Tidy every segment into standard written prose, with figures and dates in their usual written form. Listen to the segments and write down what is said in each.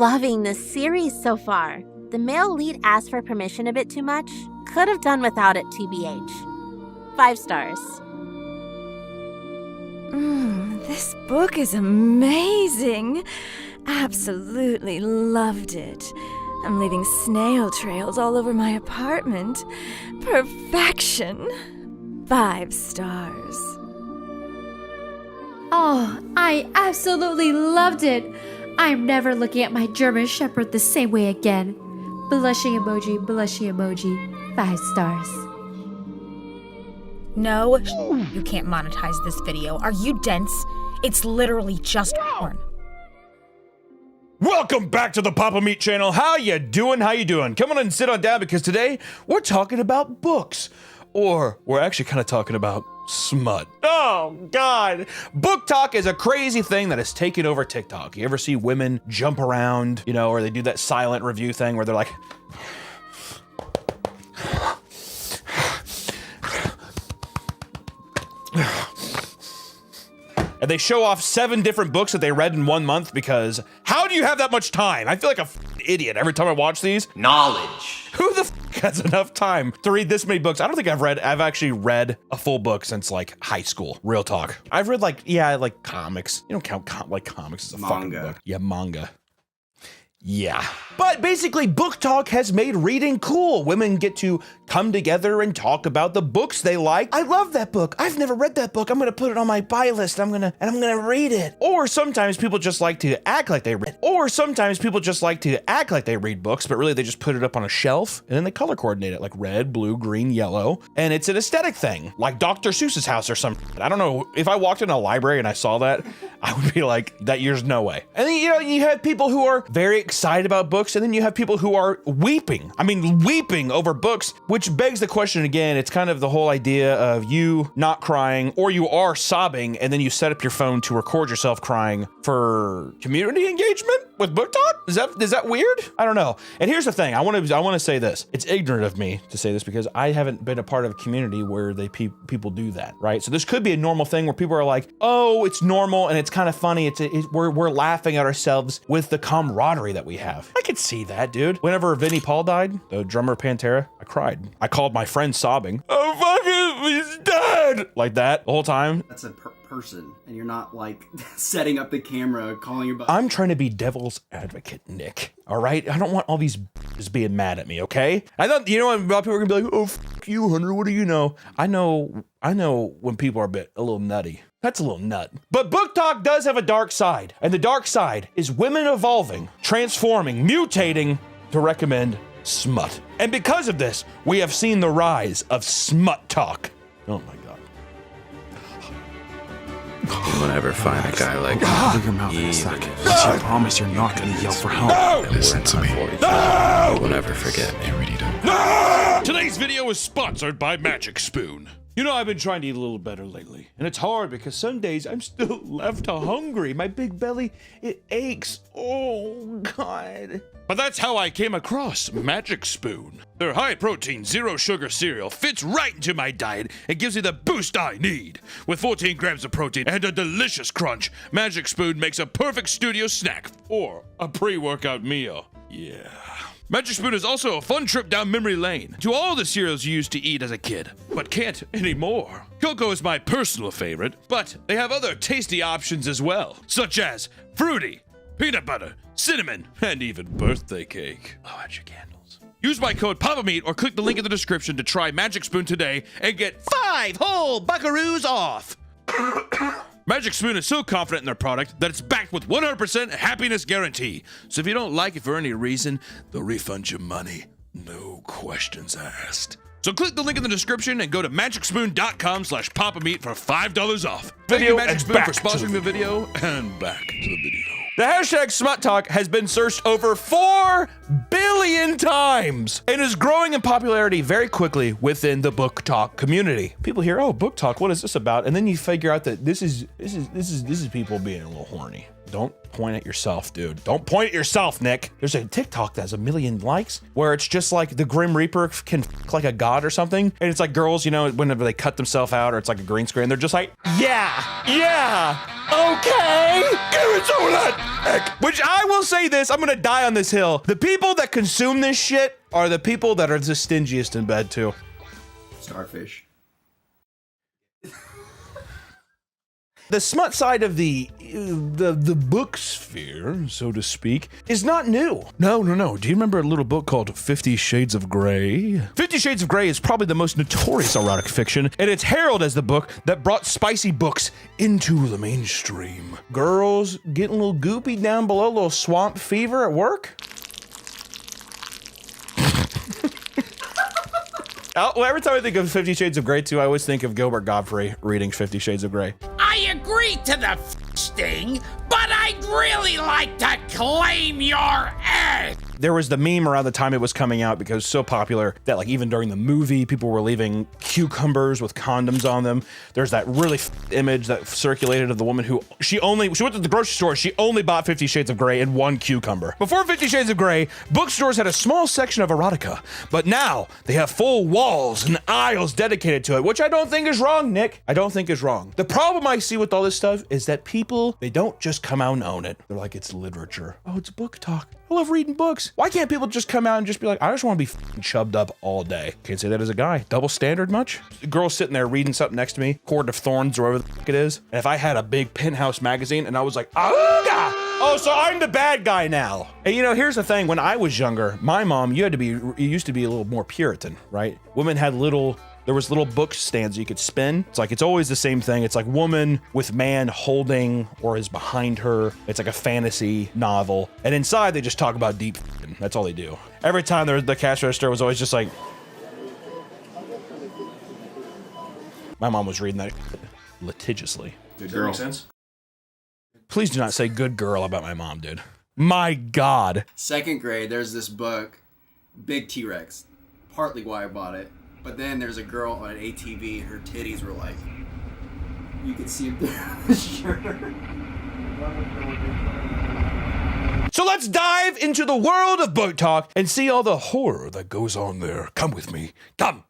loving this series so far. The male lead asked for permission a bit too much. Could have done without it, TBH. 5 stars. This book is amazing. Absolutely loved it. I'm leaving snail trails all over my apartment. Perfection. 5 stars. Oh, I absolutely loved it. I'm never looking at my German Shepherd the same way again. Blushing emoji, 5 stars. No, you can't monetize this video. Are you dense? It's literally just porn. Welcome back to the Papa Meat channel. How you doing? Come on and sit on down because today we're talking about books. Or we're actually kind of talking about smut. Oh, God. Book talk is a crazy thing that has taken over TikTok. You ever see women jump around, you know, or they do that silent review thing where they're like... and they show off 7 different books that they read in 1 month because how do you have that much time? I feel like a idiot every time I watch these. Knowledge. Who the has enough time to read this many books? I don't think I've actually read a full book since like high school. Real talk. I've read like comics. You don't count like comics as a fucking book. Yeah, manga. Yeah. But basically, book talk has made reading cool. Women get to come together and talk about the books they like. I love that book. I've never read that book. I'm gonna put it on my buy list. I'm gonna read it. Or sometimes people just like to act like they read. Books, but really they just put it up on a shelf and then they color coordinate it like red, blue, green, yellow. And it's an aesthetic thing, like Dr. Seuss's house or something. I don't know, if I walked in a library and I saw that, I would be like, there's no way. And then, you know, you have people who are very excited about books, and then you have people who are weeping over books, which begs the question again. It's kind of the whole idea of you not crying, or you are sobbing, and then you set up your phone to record yourself crying for community engagement with book talk. Is that weird? I don't know. And here's the thing. I want to say this. It's ignorant of me to say this because I haven't been a part of a community where people do that, right? So this could be a normal thing where people are like, oh, it's normal and it's kind of funny. We're laughing at ourselves with the camaraderie that we have. I could see that, dude. Whenever Vinnie Paul died, the drummer of Pantera, I cried. I called my friend sobbing. Oh, fuck him, he's dead! Like that the whole time. That's a person, and you're not like setting up the camera, calling your. I'm trying to be devil's advocate, Nick. All right, I don't want all these b****s being mad at me. Okay, I don't. You know, a lot of people are gonna be like, "Oh, f you, Hunter. What do you know?" I know when people are a little nutty. That's a little nut. But book talk does have a dark side, and the dark side is women evolving, transforming, mutating to recommend smut. And because of this, we have seen the rise of smut talk. Oh my God. You won't ever find a guy like Cover your mouth in a second. I promise you're not gonna yell for help. No! Listen to me. No! You will never forget me. You really don't. No! Today's video is sponsored by Magic Spoon. You know, I've been trying to eat a little better lately, and it's hard because some days I'm still left hungry. My big belly, it aches. Oh, God. But that's how I came across Magic Spoon. Their high-protein, zero-sugar cereal fits right into my diet and gives me the boost I need. With 14 grams of protein and a delicious crunch, Magic Spoon makes a perfect studio snack or a pre-workout meal. Yeah. Magic Spoon is also a fun trip down memory lane to all the cereals you used to eat as a kid, but can't anymore. Cocoa is my personal favorite, but they have other tasty options as well, such as fruity, peanut butter, cinnamon, and even birthday cake. Oh, at your candles. Use my code PAPAMEAT or click the link in the description to try Magic Spoon today and get 5 whole buckaroos off. Magic Spoon is so confident in their product that it's backed with 100% happiness guarantee. So if you don't like it for any reason, they'll refund your money. No questions asked. So click the link in the description and go to magicspoon.com/papameat for $5 off. Thank you, Magic Spoon, for sponsoring the video, and back to the video. The hashtag smut talk has been searched over 4 billion times and is growing in popularity very quickly within the book talk community. People hear, oh, book talk, what is this about? And then you figure out that this is people being a little horny. Don't point at yourself, dude. Don't point at yourself, Nick. There's a TikTok that has 1 million likes where it's just like the Grim Reaper can f like a god or something. And it's like girls, you know, whenever they cut themselves out or it's like a green screen, they're just like, yeah, okay, give it some of that heck. Which I will say this, I'm gonna die on this hill. The people that consume this shit are the people that are the stingiest in bed too. Starfish. The smut side of the book sphere, so to speak, is not new. No. Do you remember a little book called 50 Shades of Grey? 50 Shades of Grey is probably the most notorious erotic fiction, and it's heralded as the book that brought spicy books into the mainstream. Girls getting a little goopy down below, a little swamp fever at work? Well, every time I think of 50 Shades of Grey too, I always think of Gilbert Godfrey reading 50 Shades of Grey. I agree to the thing, but I'd really like to claim your ass. There was the meme around the time it was coming out because it was so popular that like even during the movie, people were leaving cucumbers with condoms on them. There's that really image that circulated of the woman who she went to the grocery store. She only bought 50 Shades of Grey and 1 cucumber. Before 50 Shades of Grey, bookstores had a small section of erotica, but now they have full walls and aisles dedicated to it, which I don't think is wrong, Nick. I don't think is wrong. The problem I see with all this stuff is that people, they don't just come out and own it. They're like, it's literature. Oh, it's book talk. I love reading books. Why can't people just come out and just be like, I just want to be chubbed up all day? Can't say that as a guy. Double standard much? The girl sitting there reading something next to me, Court of Thorns or whatever the it is. And if I had a big Penthouse magazine and I was like, oh, so I'm the bad guy now. And you know, here's the thing. When I was younger, my mom, you used to be a little more Puritan, right? Women had there was little book stands you could spin. It's like, it's always the same thing. It's like woman with man holding or is behind her. It's like a fantasy novel. And inside they just talk about deep f***ing. That's all they do. Every time the cash register was always just like, my mom was reading that litigiously. Good girl. Does that make sense? Please do not say good girl about my mom, dude. My God. 2nd grade, there's this book, Big T-Rex. Partly why I bought it. But then there's a girl on an ATV, her titties were like, you could see them through the shirt. So let's dive into the world of book talk and see all the horror that goes on there. Come with me. Come.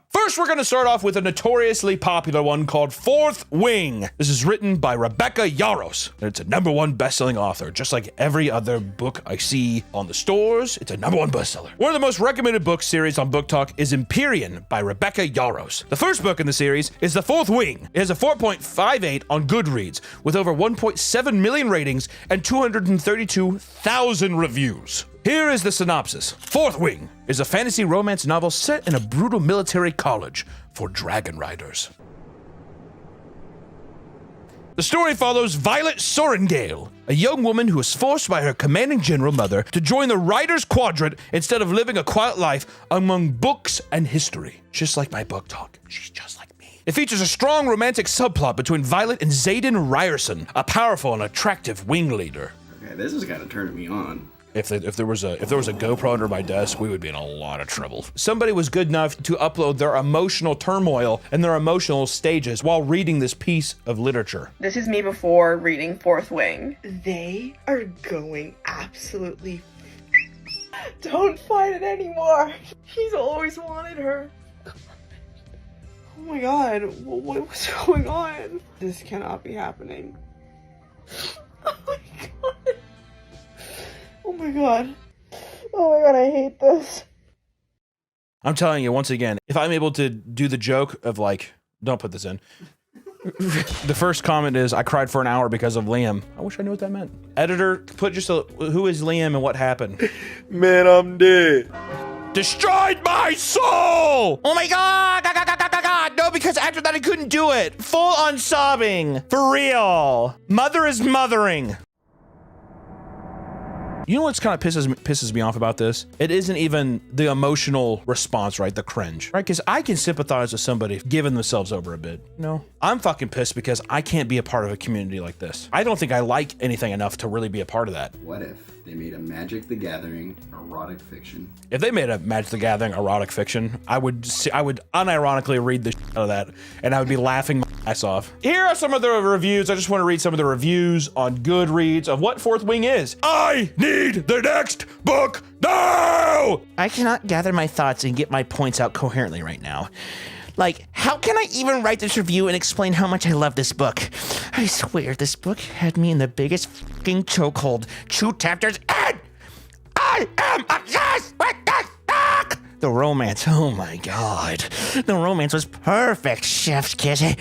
First, we're going to start off with a notoriously popular one called Fourth Wing. This is written by Rebecca Yarros, and it's a #1 best-selling author. Just like every other book I see on the stores, it's a #1 bestseller. One of the most recommended book series on Book Talk is Empyrean by Rebecca Yarros. The first book in the series is The Fourth Wing. It has a 4.58 on Goodreads, with over 1.7 million ratings and 232,000 reviews. Here is the synopsis. Fourth Wing is a fantasy romance novel set in a brutal military college for dragon riders. The story follows Violet Sorengale, a young woman who is forced by her commanding general mother to join the Riders Quadrant instead of living a quiet life among books and history. Just like my book talk, she's just like me. It features a strong romantic subplot between Violet and Xaden Ryerson, a powerful and attractive wing leader. Okay, this is kind of turning me on. If there was a GoPro under my desk, we would be in a lot of trouble. Somebody was good enough to upload their emotional turmoil and their emotional stages while reading this piece of literature. This is me before reading Fourth Wing. They are going absolutely. Don't fight it anymore. He's always wanted her. Oh my god, what's going on? This cannot be happening. Oh my god. Oh my god. Oh my god, I hate this. I'm telling you, once again, if I'm able to do the joke of like, don't put this in. The first comment is, I cried for an hour because of Liam. I wish I knew what that meant. Editor, put just who is Liam and what happened? Man, I'm dead. Destroyed my soul! Oh my god! No, because after that I couldn't do it. Full on sobbing. For real. Mother is mothering. You know what's kind of pisses me off about this? It isn't even the emotional response, right? The cringe, right? Because I can sympathize with somebody giving themselves over a bit. No, I'm fucking pissed because I can't be a part of a community like this. I don't think I like anything enough to really be a part of that. What if They made a Magic the Gathering erotic fiction. If they made a Magic the Gathering erotic fiction, I would unironically read the shit out of that, and I would be laughing my ass off. Here are some of the reviews. I just want to read some of the reviews on Goodreads of what Fourth Wing is. I need the next book now! I cannot gather my thoughts and get my points out coherently right now. Like, how can I even write this review and explain how much I love this book? I swear, this book had me in the biggest fucking chokehold. 2 chapters in! I am obsessed with this book! The romance, oh my god. The romance was perfect, chef's kiss. Enemies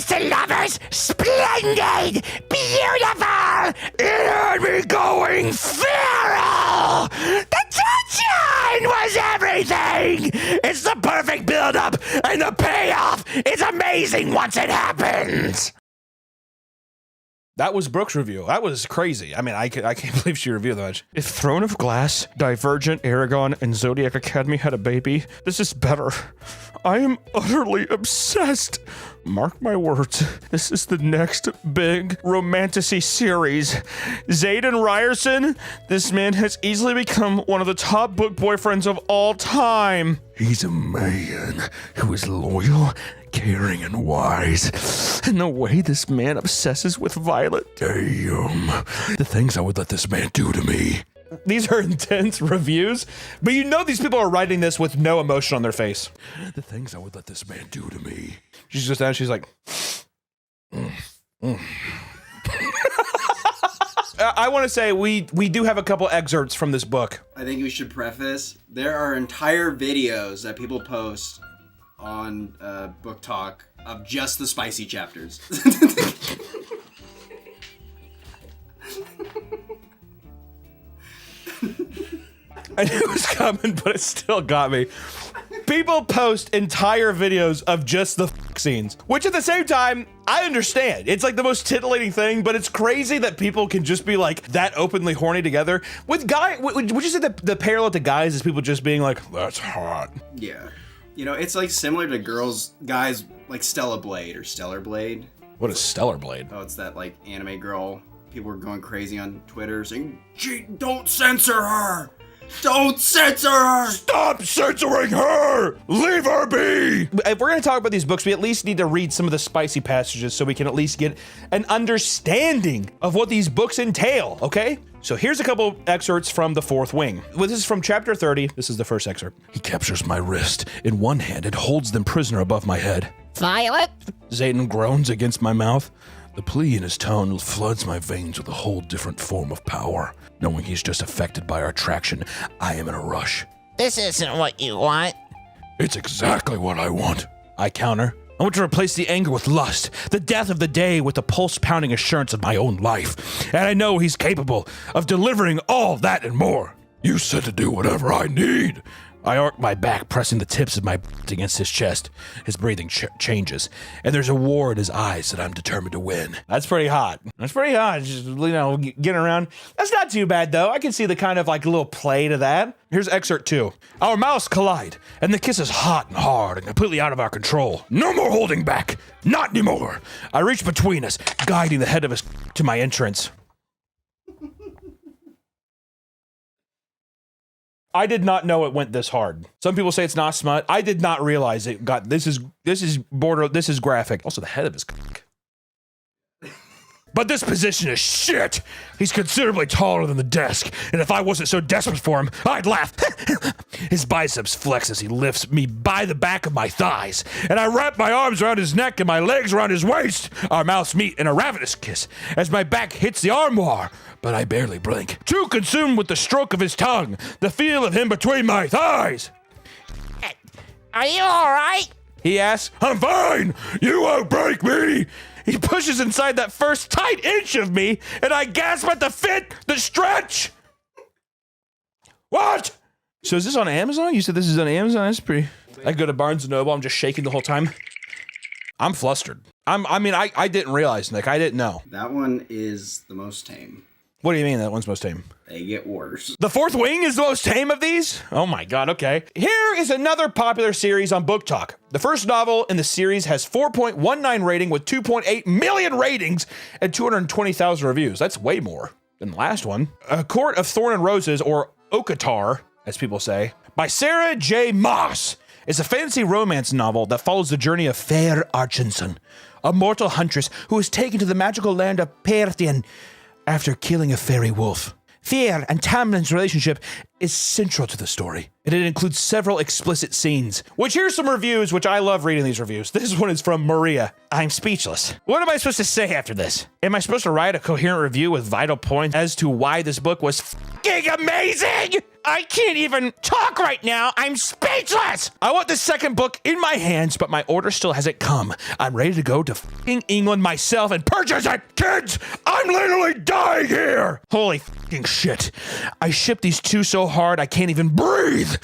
to lovers, splendid, beautiful! It had me going feral! The tension was everything! It's the perfect build-up, and the payoff is amazing once it happens! That was Brooke's review. That was crazy. I mean, I can't believe she reviewed that much. If Throne of Glass, Divergent, Aragon, and Zodiac Academy had a baby, this is better. I am utterly obsessed. Mark my words, this is the next big romantasy series. Zayden Ryerson, this man has easily become one of the top book boyfriends of all time. He's a man who is loyal, caring, and wise. And the way this man obsesses with Violet, damn. The things I would let this man do to me. These are intense reviews, but you know these people are writing this with no emotion on their face. The things I would let this man do to me. She's just down, she's like, I want to say we do have a couple excerpts from this book. I think we should preface, there are entire videos that people post on Book Talk of just the spicy chapters. I knew it was coming, but it still got me. People post entire videos of just the scenes, which at the same time, I understand. It's like the most titillating thing, but it's crazy that people can just be like that openly horny together. With would you say the parallel to guys is people just being like, that's hot? Yeah. You know, it's like similar to guys like Stella Blade or Stellar Blade. What is Stellar Blade? Oh, it's that like anime girl. People were going crazy on Twitter saying, don't censor her! Don't censor her! Stop censoring her! Leave her be! If we're going to talk about these books, we at least need to read some of the spicy passages so we can at least get an understanding of what these books entail, okay? So here's a couple excerpts from The Fourth Wing. This is from chapter 30. This is the first excerpt. He captures my wrist in one hand and holds them prisoner above my head. Violet? Zayden groans against my mouth. The plea in his tone floods my veins with a whole different form of power. Knowing he's just affected by our attraction, I am in a rush. This isn't what you want. It's exactly what I want. I counter. I want to replace the anger with lust, the death of the day with the pulse-pounding assurance of my own life. And I know he's capable of delivering all that and more. You said to do whatever I need. I arc my back, pressing the tips of my against his chest. His breathing changes, and there's a war in his eyes that I'm determined to win. That's pretty hot. That's pretty hot. Just, getting around. That's not too bad, though. I can see the kind of like little play to that. Here's excerpt 2. Our mouths collide, and the kiss is hot and hard and completely out of our control. No more holding back. Not anymore. I reach between us, guiding the head of his to my entrance. I did not know it went this hard. Some people say it's not smut. I did not realize it got this is graphic. Also the head of his cock. But this position is shit. He's considerably taller than the desk, and if I wasn't so desperate for him, I'd laugh. His biceps flex as he lifts me by the back of my thighs, and I wrap my arms around his neck and my legs around his waist. Our mouths meet in a ravenous kiss as my back hits the armoire, but I barely blink, too consumed with the stroke of his tongue, the feel of him between my thighs. Are you all right? He asks. I'm fine. You won't break me. He pushes inside that first tight inch of me, and I gasp at the fit, the stretch. What? So is this on Amazon? You said this is on Amazon? That's pretty... I go to Barnes & Noble. I'm just shaking the whole time. I'm flustered. I didn't realize, Nick. I didn't know. That one is the most tame. What do you mean that one's most tame? They get worse. The Fourth Wing is the most tame of these? Oh my god, okay. Here is another popular series on Book Talk. The first novel in the series has 4.19 rating with 2.8 million ratings and 220,000 reviews. That's way more. than the last one. A Court of Thorn and Roses, or Okatar, as people say, by Sarah J. Maas, is a fantasy romance novel that follows the journey of Fair Archinson, a mortal huntress who is taken to the magical land of Perthian after killing a fairy wolf. Fear and Tamlin's relationship is central to the story, and it includes several explicit scenes. Which here's some reviews, which I love reading these reviews. This one is from Maria. I'm speechless. What am I supposed to say after this? Am I supposed to write a coherent review with vital points as to why this book was fucking amazing? I can't even talk right now. I'm speechless. I want the second book in my hands, but my order still hasn't come. I'm ready to go to fucking England myself and purchase it. Kids, I'm literally dying here. Holy fucking shit. I shipped these two so hard I can't even breathe.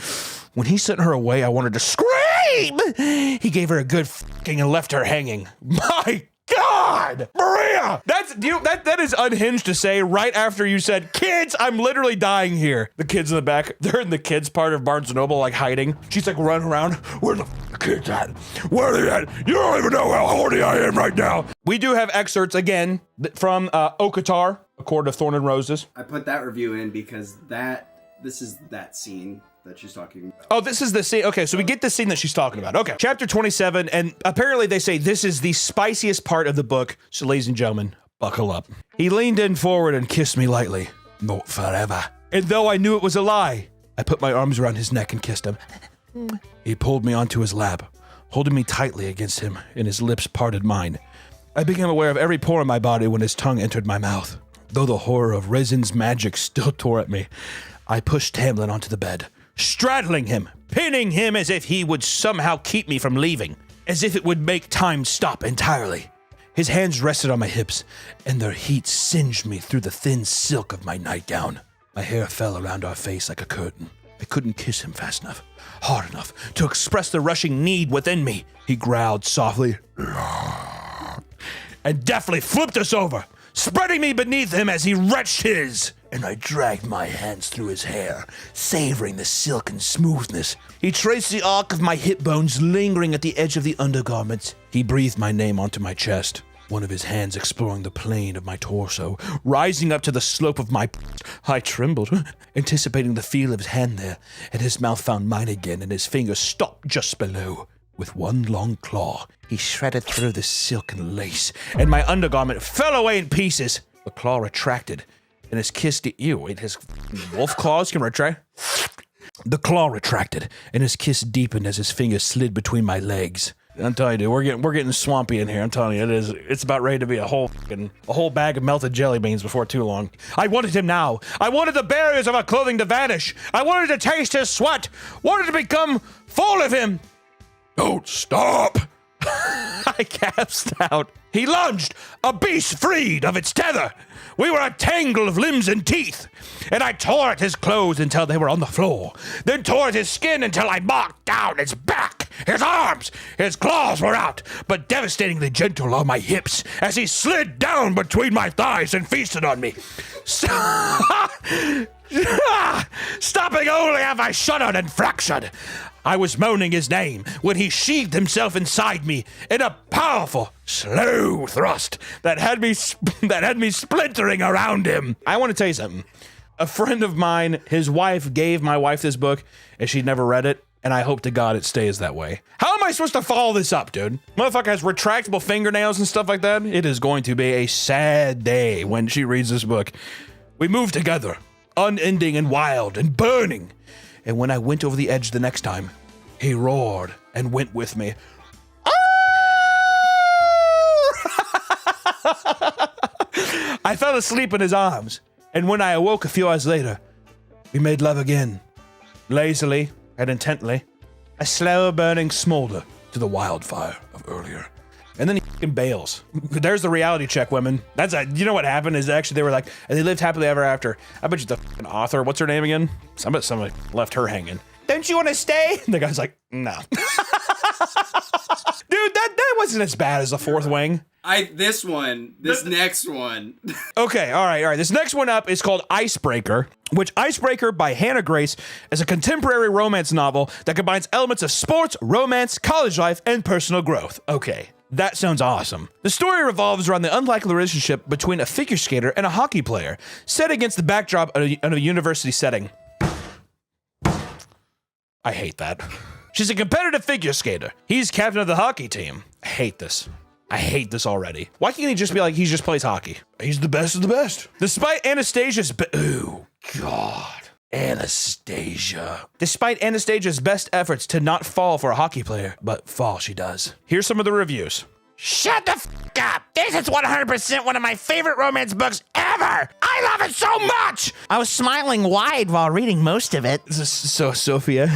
When he sent her away, I wanted to scream. He gave her a good fucking and left her hanging. My God, Maria, that is unhinged to say right after you said, kids, I'm literally dying here. The kids in the back, they're in the kids part of Barnes & Noble, like hiding. She's like running around. Where the kids at? Where are they at? You don't even know how horny I am right now. We do have excerpts again from Okatar, A Court of Thorn and Roses. I put that review in because this is that scene that she's talking about. Oh, this is the scene. Okay, so we get the scene that she's talking about. Okay, chapter 27, and apparently they say this is the spiciest part of the book. So, ladies and gentlemen, buckle up. He leaned in forward and kissed me lightly. Not forever. And though I knew it was a lie, I put my arms around his neck and kissed him. He pulled me onto his lap, holding me tightly against him, and his lips parted mine. I became aware of every pore in my body when his tongue entered my mouth. Though the horror of Resin's magic still tore at me, I pushed Tamlin onto the bed, straddling him, pinning him as if he would somehow keep me from leaving, as if it would make time stop entirely. His hands rested on my hips, and their heat singed me through the thin silk of my nightgown. My hair fell around our face like a curtain. I couldn't kiss him fast enough, hard enough, to express the rushing need within me. He growled softly, and deftly flipped us over, spreading me beneath him as he wrenched his. And I dragged my hands through his hair, savoring the silken smoothness. He traced the arc of my hip bones lingering at the edge of the undergarments. He breathed my name onto my chest, one of his hands exploring the plane of my torso, rising up to the slope of my... I trembled, anticipating the feel of his hand there, and his mouth found mine again, and his fingers stopped just below. With one long claw, he shredded through the silken lace, and my undergarment fell away in pieces. The claw retracted, and his kiss... his wolf claws can retract? The claw retracted, and his kiss deepened as his fingers slid between my legs. I'm telling you, dude, we're getting swampy in here. I'm telling you, it's about ready to be a whole bag of melted jelly beans before too long. I wanted him now. I wanted the barriers of our clothing to vanish. I wanted to taste his sweat. Wanted to become full of him. Don't stop! I gasped out. He lunged, a beast freed of its tether. We were a tangle of limbs and teeth, and I tore at his clothes until they were on the floor, then tore at his skin until I marked down his back, his arms. His claws were out, but devastatingly gentle on my hips as he slid down between my thighs and feasted on me. Stopping only as I shuddered and fractured. I was moaning his name when he sheathed himself inside me in a powerful, slow thrust that had me splintering around him. I want to tell you something. A friend of mine, his wife gave my wife this book, and she'd never read it, and I hope to God it stays that way. How am I supposed to follow this up, dude? Motherfucker has retractable fingernails and stuff like that. It is going to be a sad day when she reads this book. We moved together, unending and wild and burning. And when I went over the edge the next time, he roared and went with me. I fell asleep in his arms, and when I awoke a few hours later, we made love again, lazily and intently, a slow burning smolder to the wildfire of earlier. And then he fucking bails. There's the reality check, women. You know what happened is actually they were like, and they lived happily ever after. I bet you the fucking author, what's her name again? Somebody left her hanging. Don't you want to stay? And the guy's like, no. Dude, that wasn't as bad as the Fourth Wing. This next one. Okay, all right. This next one up is called Icebreaker, which Icebreaker by Hannah Grace is a contemporary romance novel that combines elements of sports, romance, college life, and personal growth. Okay. That sounds awesome. The story revolves around the unlikely relationship between a figure skater and a hockey player, set against the backdrop of a university setting. I hate that. She's a competitive figure skater. He's captain of the hockey team. I hate this. I hate this already. Why can't he just be like, he just plays hockey? He's the best of the best. Despite Anastasia's ooh, God. Anastasia. Despite Anastasia's best efforts to not fall for a hockey player, but fall she does. Here's some of the reviews. Shut the f up! This is 100% one of my favorite romance books ever! I love it so much! I was smiling wide while reading most of it. So, Sophia.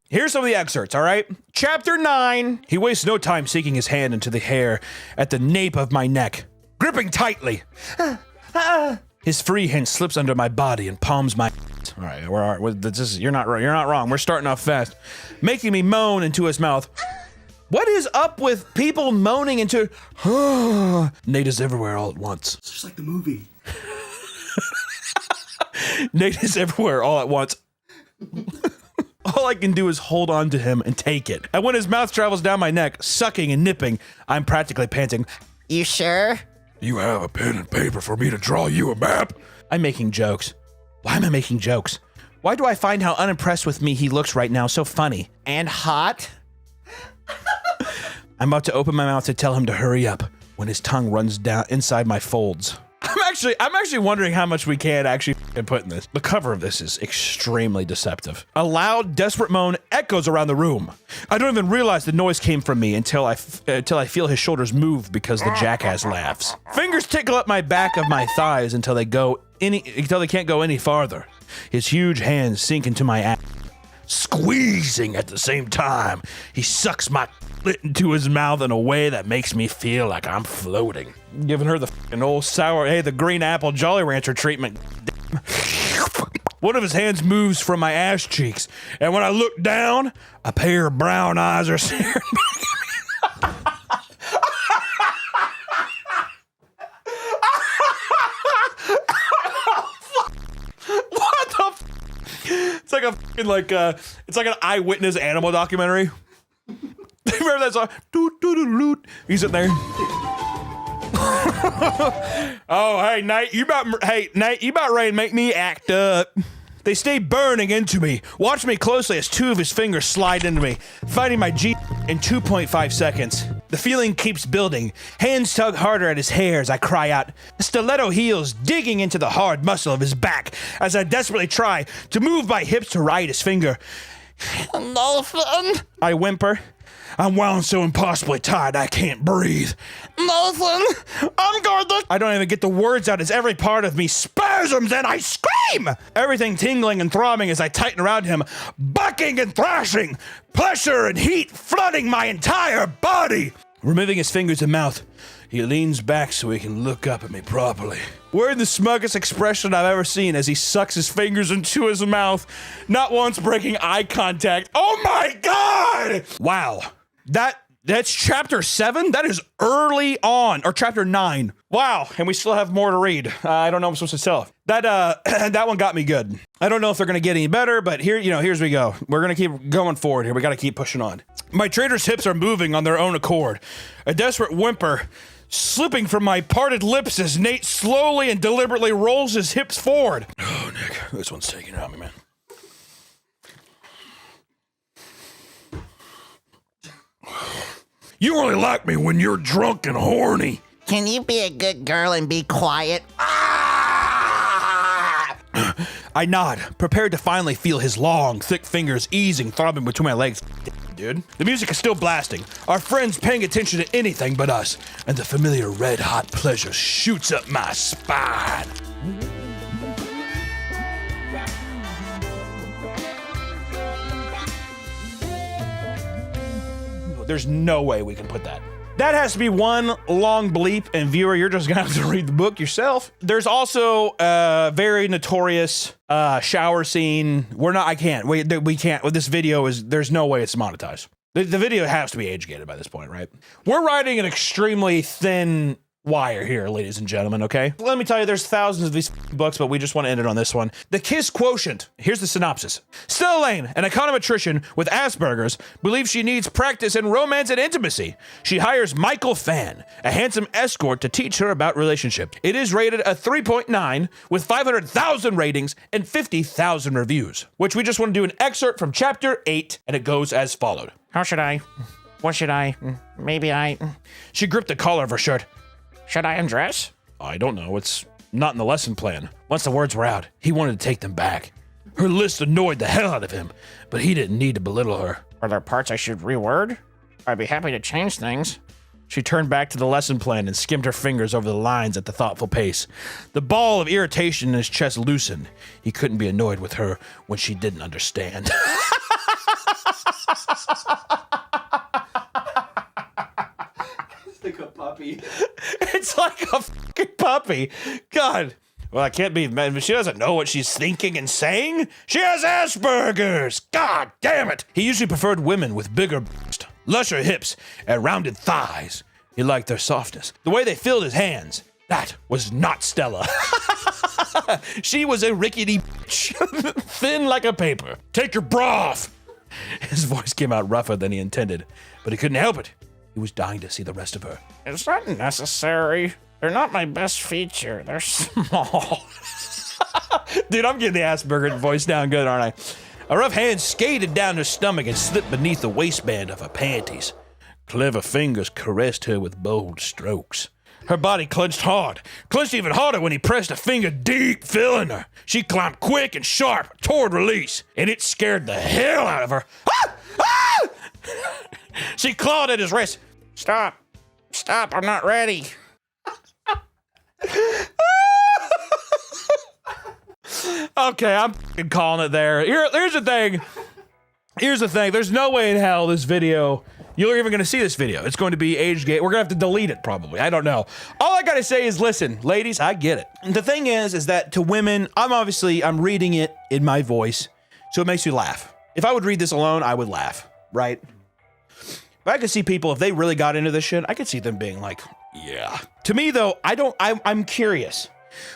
Here's some of the excerpts, all right? Chapter 9. He wastes no time sinking his hand into the hair at the nape of my neck, gripping tightly. His free hand slips under my body and palms my. All right, you're not wrong. We're starting off fast, making me moan into his mouth. What is up with people moaning into? Nate is everywhere all at once. It's just like the movie. Nate is everywhere all at once. All I can do is hold on to him and take it. And when his mouth travels down my neck, sucking and nipping, I'm practically panting. You sure? You have a pen and paper for me to draw you a map? I'm making jokes. Why am I making jokes? Why do I find how unimpressed with me he looks right now so funny? And hot? I'm about to open my mouth to tell him to hurry up when his tongue runs down inside my folds. I'm actually wondering how much we can actually put in this. The cover of this is extremely deceptive. A loud, desperate moan echoes around the room. I don't even realize the noise came from me until I feel his shoulders move because the jackass laughs. Fingers tickle up my back of my thighs until they can't go any farther. His huge hands sink into my ass, squeezing at the same time. He sucks my clit into his mouth in a way that makes me feel like I'm floating. Giving her the f***ing old sour, hey, the green apple Jolly Rancher treatment. One of his hands moves from my ass cheeks, and when I look down, a pair of brown eyes are staring back at me. What the f? It's like a f***ing it's like an eyewitness animal documentary. Remember that song? He's sitting there. Oh, hey, Nate, you about ready to make me act up. They stay burning into me. Watch me closely as two of his fingers slide into me, finding my G in 2.5 seconds. The feeling keeps building. Hands tug harder at his hair as I cry out. Stiletto heels digging into the hard muscle of his back as I desperately try to move my hips to ride his finger. Nothing, I whimper. I'm wound so impossibly tired I can't breathe. Nothing. I'm going to. I don't even get the words out as every part of me spasms and I scream. Everything tingling and throbbing as I tighten around him, bucking and thrashing, pressure and heat flooding my entire body. Removing his fingers and mouth, he leans back so he can look up at me properly. Wearing the smuggest expression I've ever seen as he sucks his fingers into his mouth, not once breaking eye contact. Oh my God! Wow. That's chapter 7? That is early on, or chapter 9. Wow, and we still have more to read. I don't know what I'm supposed to tell. That one got me good. I don't know if they're gonna get any better, but here's we go. We're gonna keep going forward here. We gotta keep pushing on. My trader's hips are moving on their own accord. A desperate whimper slipping from my parted lips as Nate slowly and deliberately rolls his hips forward. Oh, Nick, this one's taking it out of me, man. You only like me when you're drunk and horny. Can you be a good girl and be quiet? I nod, prepared to finally feel his long, thick fingers easing, throbbing between my legs. Dude, the music is still blasting. Our friends paying attention to anything but us, and the familiar red-hot pleasure shoots up my spine. There's no way we can put that. That has to be one long bleep, and viewer, you're just gonna have to read the book yourself. There's also a very notorious shower scene. We can't. With this video there's no way it's monetized. The video has to be age gated by this point, right? We're writing an extremely thin wire here, ladies and gentlemen, okay? Let me tell you, there's thousands of these books, but we just want to end it on this one. The Kiss Quotient. Here's the synopsis. Stella Lane, an econometrician with Asperger's, believes she needs practice in romance and intimacy. She hires Michael Fan, a handsome escort, to teach her about relationships. It is rated a 3.9 with 500,000 ratings and 50,000 reviews, which we just want to do an excerpt from chapter 8, and it goes as followed. How should I? What should I? Maybe I... She gripped the collar of her shirt. Should I undress? I don't know. It's not in the lesson plan. Once the words were out, he wanted to take them back. Her list annoyed the hell out of him, but he didn't need to belittle her. Are there parts I should reword? I'd be happy to change things. She turned back to the lesson plan and skimmed her fingers over the lines at the thoughtful pace. The ball of irritation in his chest loosened. He couldn't be annoyed with her when she didn't understand. Like a puppy. It's like a fucking puppy. God. Well, I can't be mad, but she doesn't know what she's thinking and saying. She has Asperger's. God damn it. He usually preferred women with bigger breasts, lusher hips, and rounded thighs. He liked their softness, the way they filled his hands. That was not Stella. She was a rickety bitch, thin like a paper. Take your bra off. His voice came out rougher than he intended, but he couldn't help it. He was dying to see the rest of her. It's not necessary. They're not my best feature. They're small. Dude, I'm getting the Asperger voice down good, aren't I? A rough hand skated down her stomach and slipped beneath the waistband of her panties. Clever fingers caressed her with bold strokes. Her body clenched hard, clenched even harder when he pressed a finger deep, filling her. She climbed quick and sharp toward release, and it scared the hell out of her. Ah! Ah! She clawed at his wrist. Stop. Stop, I'm not ready. Okay, I'm fucking calling it there. Here's the thing. Here's the thing. There's no way in hell this video, you're even going to see this video. It's going to be age gate. We're going to have to delete it probably. I don't know. All I got to say is, listen, ladies, I get it. The thing is that to women, I'm reading it in my voice, so it makes me laugh. If I would read this alone, I would laugh, right? But I could see people, if they really got into this shit, I could see them being like, yeah. To me though, I'm curious.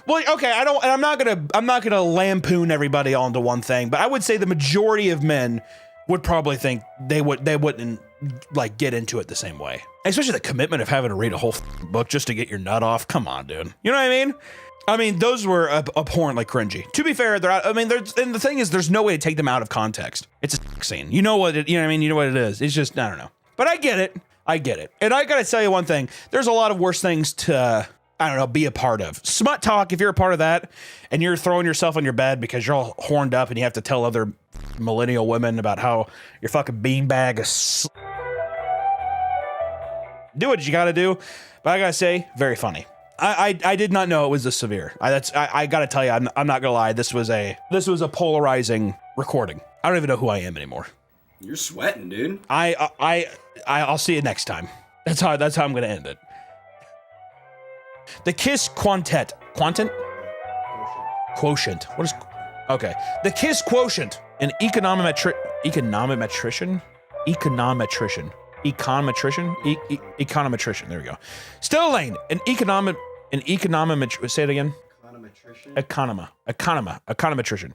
Well, okay, I'm not gonna lampoon everybody onto one thing, but I would say the majority of men would probably think they wouldn't like get into it the same way. Especially the commitment of having to read a whole book just to get your nut off. Come on, dude. You know what I mean? I mean, those were abhorrently cringy. To be fair, and the thing is, there's no way to take them out of context. It's a sex scene. You know what it is. It's just, I don't know. But I get it. And I gotta tell you one thing. There's a lot of worse things to, I don't know, be a part of. Smut talk, if you're a part of that, and you're throwing yourself on your bed because you're all horned up and you have to tell other millennial women about how your fucking beanbag is... Do what you gotta do. But I gotta say, very funny. I did not know it was this severe. I gotta tell you, I'm not gonna lie. This was a polarizing recording. I don't even know who I am anymore. You're sweating, dude. I'll see you next time. That's how I'm gonna end it. The Kiss Quotient. Quotient? What is... Okay. The Kiss Quotient, an econometrician? Econometrician. There we go. Stella Lane, an econometrician. Say it again. Econometrician. Econometrician.